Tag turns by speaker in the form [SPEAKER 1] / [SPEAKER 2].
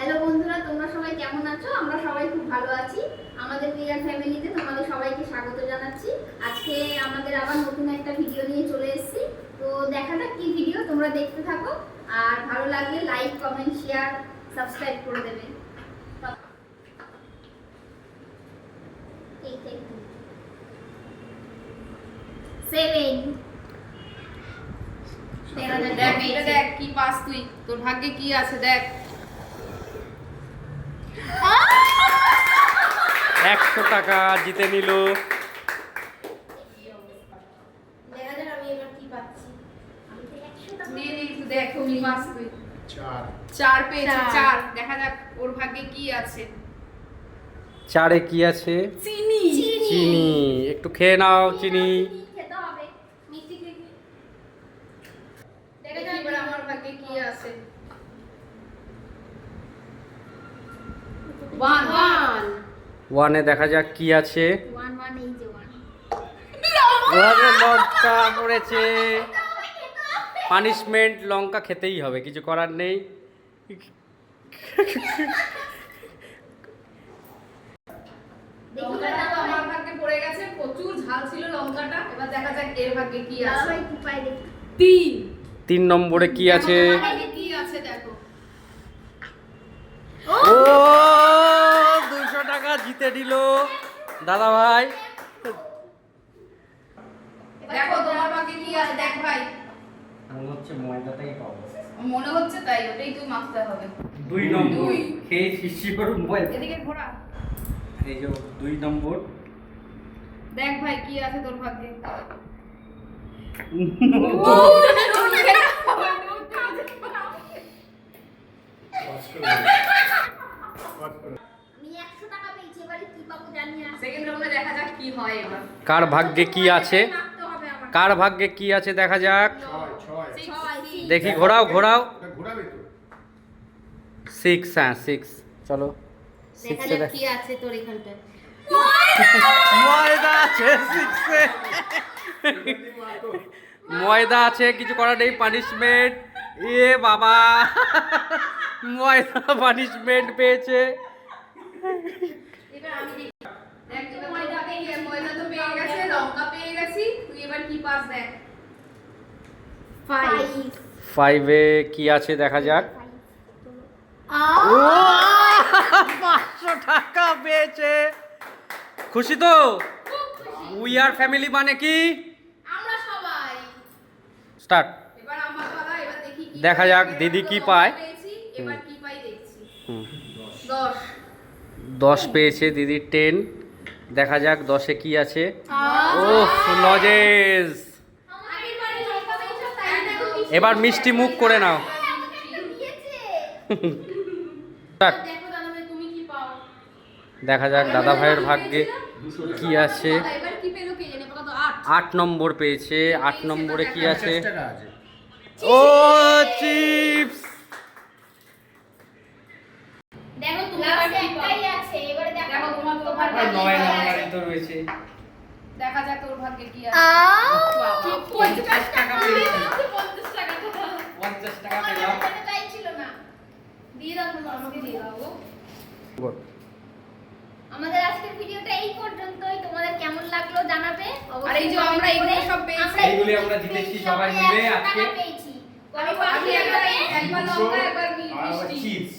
[SPEAKER 1] Hello বন্ধুরা, তোমরা সবাই কেমন আছো? আমরা সবাই খুব ভালো আছি। আমাদের প্রিয়ার ফ্যামিলিতে তোমাদের সবাইকে স্বাগত জানাচ্ছি। আজকে আমাদের আবার নতুন একটা ভিডিও নিয়ে চলে এসেছি। তো দেখা যাক কি ভিডিও, তোমরা দেখতে থাকো। আর ভালো লাগলে লাইক, কমেন্ট, শেয়ার, সাবস্ক্রাইব করে দেবে।
[SPEAKER 2] দেখ কি পাস তুই, তোর ভাগ্যে কি আছে দেখ।
[SPEAKER 3] 100 টাকা জিতে নিল।
[SPEAKER 1] দেখা যাক আমি এবার কি পাচ্ছি। আমি তো 100 টাকা
[SPEAKER 2] নে একটু দেখ কি পাস তুই।
[SPEAKER 4] 4
[SPEAKER 2] পেয়েছে, 4। দেখা যাক ওর ভাগ্যে কি আছে।
[SPEAKER 3] 4-এ কি আছে?
[SPEAKER 2] চিনি।
[SPEAKER 3] চিনি। একটু খেয়ে নাও চিনি।
[SPEAKER 1] খেতে হবে। মিষ্টি খেয়ে
[SPEAKER 2] দেখা যাক এবার আমার ভাগ্যে কি আছে।
[SPEAKER 3] 1-এ দেখা যাক কি আছে।
[SPEAKER 1] 1 এই যে 1
[SPEAKER 3] ওরে লঙ্কা পড়েছে। পানিশমেন্ট, লঙ্কা খেতেই হবে, কিছু করার নেই।
[SPEAKER 2] লঙ্কাটা তো আমার ভাগ্যে পড়ে গেছে, প্রচুর ঝাল ছিল লঙ্কাটা। এবার দেখা যাক এর ভাগ্যে কি আছে।
[SPEAKER 1] ভাই কি পাই দেখি।
[SPEAKER 3] 3 নম্বরে কি আছে?
[SPEAKER 2] আমার ভাগ্যে কি আছে দেখো।
[SPEAKER 3] ও 200 টাকা জিতে দিল দাদা ভাই।
[SPEAKER 2] দেখো তোমার ভাগ্যে কি আছে দেখ ভাই।
[SPEAKER 3] মনে হচ্ছে ময়দাটাই পাবো।
[SPEAKER 2] মনে হচ্ছে তাই, ওটাই তুই মাখতে হবে।
[SPEAKER 3] 2 নম্বর খেয়েছি শিওর ময়দা।
[SPEAKER 2] এদিকে ঘোরা।
[SPEAKER 3] এই যে 2 নম্বর।
[SPEAKER 2] দেখ ভাই কি আছে তোর ভাগ্যে।
[SPEAKER 1] আমি 100 টাকা পেয়েছি, এবারে কি পাবো জানি না।
[SPEAKER 2] সেকেন্ড রাউন্ডে দেখা যাক কি হয় এবার।
[SPEAKER 3] কার ভাগ্যে কি আছে?
[SPEAKER 1] মাখতে হবে আমার।
[SPEAKER 3] কার ভাগ্যে কি আছে দেখা যাক।
[SPEAKER 4] 6
[SPEAKER 3] দেখি ঘোরাও ঘোরাও।
[SPEAKER 4] এটা ঘোরাবে তো
[SPEAKER 3] 6, হ্যাঁ 6। চলো
[SPEAKER 1] দেখা
[SPEAKER 3] 6-এ
[SPEAKER 1] যাক
[SPEAKER 3] দেখ।
[SPEAKER 1] কি আছে তোর এখানটায়।
[SPEAKER 3] ময়দা আছে 6-এ। ময়দা আছে, কিছু করার নেই, পানিশমেন্ট। এ বাবা, ময়দা পানিশমেন্ট পেয়েছে।
[SPEAKER 2] এবার আমি দেখি। দেখ তো ময়দা তো পেয়ে গেছে, লঙ্কা পেয়ে গেছি। তুই এবার কি পাস দেখ।
[SPEAKER 3] 5-এ কি আছে দেখা যাক। ও 500 টাকা পেয়েছে। খুশি তো? উই আর ফ্যামিলি মানে কি?
[SPEAKER 2] আমরা সবাই।
[SPEAKER 3] স্টার্ট।
[SPEAKER 2] এবার আমার পালা, এবার দেখি কি
[SPEAKER 3] দেখা
[SPEAKER 2] পাই।
[SPEAKER 3] যাক
[SPEAKER 2] এবার
[SPEAKER 3] দিদি
[SPEAKER 2] তো
[SPEAKER 3] কি
[SPEAKER 2] লঙ্কা
[SPEAKER 3] পায়।
[SPEAKER 2] পেয়েছি, এবার কি পাই দেখছি।
[SPEAKER 3] 10
[SPEAKER 2] 10
[SPEAKER 3] পেয়েছে দিদি। 10 দেখা যাক 10-এ কি আছে। ও লজেস।
[SPEAKER 1] আগেরবারে লঙ্কা পেয়েছো, তাই দেখো কি
[SPEAKER 3] এবার মিষ্টি মুখ করে নাও।
[SPEAKER 1] আমাকে একটা দিয়েছে।
[SPEAKER 3] স্টার্ট।
[SPEAKER 2] দেখো দাদা ভাই তুমি কি পাও।
[SPEAKER 3] দেখা যাক দাদা ভাইয়ের ভাগ্যে কি আছে।
[SPEAKER 2] এবার কি পেলো কে জানে, কত 8।
[SPEAKER 3] 8 নম্বর পেয়েছে। 8 নম্বরে কি আছে?
[SPEAKER 4] 50 টাকা আছে
[SPEAKER 3] ও চিপস।
[SPEAKER 1] দেখো তোমার কাছে একটাই আছে, এবারে
[SPEAKER 2] দেখো
[SPEAKER 1] দেখো
[SPEAKER 2] তোমার তো
[SPEAKER 1] তোমার
[SPEAKER 2] ভাগ্যে
[SPEAKER 3] আর 9
[SPEAKER 2] কি
[SPEAKER 3] নম্বরে
[SPEAKER 2] আছে।
[SPEAKER 3] তো রয়েছে।
[SPEAKER 2] দেখা যাক তোর ভাগ্যে কি আছে।
[SPEAKER 3] 50 টাকা পেয়েছি।
[SPEAKER 2] 50 টাকা তো
[SPEAKER 3] 50 টাকা
[SPEAKER 1] আমার
[SPEAKER 3] পেলাম।
[SPEAKER 1] কাছে তাই ছিল না। দিয়ে দাও তোমার, আমাকে দিয়ে দাও। আমাদের আজকের ভিডিওটা এই পর্যন্তই। তোমাদের কেমন লাগলো জানাবে অবশ্যই।
[SPEAKER 2] আর এই যে আমরা
[SPEAKER 1] comment
[SPEAKER 2] এগুলো
[SPEAKER 1] করে।
[SPEAKER 2] সব পেয়েছি।
[SPEAKER 1] আমরা
[SPEAKER 3] এইগুলি আমরা জিতেছি সবাই মিলে
[SPEAKER 1] 100
[SPEAKER 3] আজকে।
[SPEAKER 1] টাকা পেয়েছি।
[SPEAKER 2] আমি একবার লঙ্কা একবার
[SPEAKER 4] আর আবার
[SPEAKER 2] মিষ্টি।
[SPEAKER 4] চিপস